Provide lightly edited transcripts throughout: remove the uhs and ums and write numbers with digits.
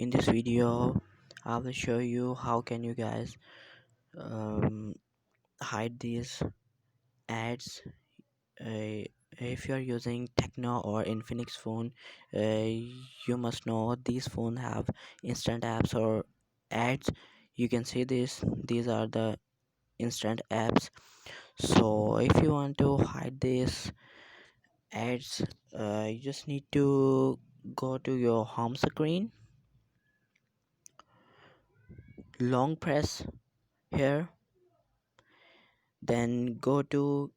In this video I will show you how can you guys um, hide these ads. If you are using Techno or Infinix phone, you must know these phones have instant apps or ads. You can see these are the instant apps. So if you want to hide these ads, you just need to go to your home screen, long press here, then go to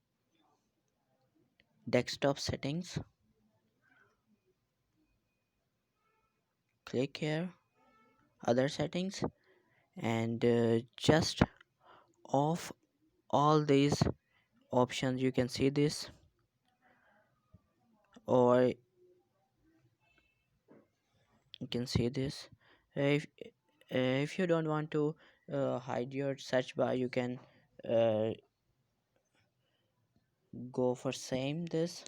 desktop settings, click here, other settings, and just off all these options. You can see this, or you can see this. If you don't want to hide your search bar, you can uh, go for same this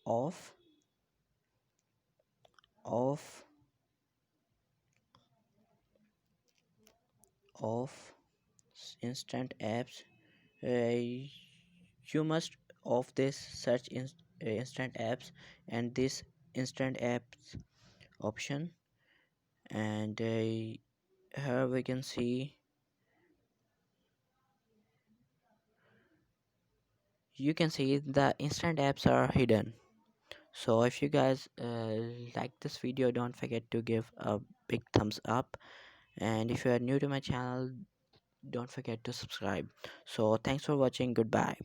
off off off instant apps. You must off this search instant apps and this instant apps option, and here we can see, you can see the instant apps are hidden. So if you guys like this video, don't forget to give a big thumbs up, and if you are new to my channel, don't forget to subscribe. So thanks for watching. Goodbye.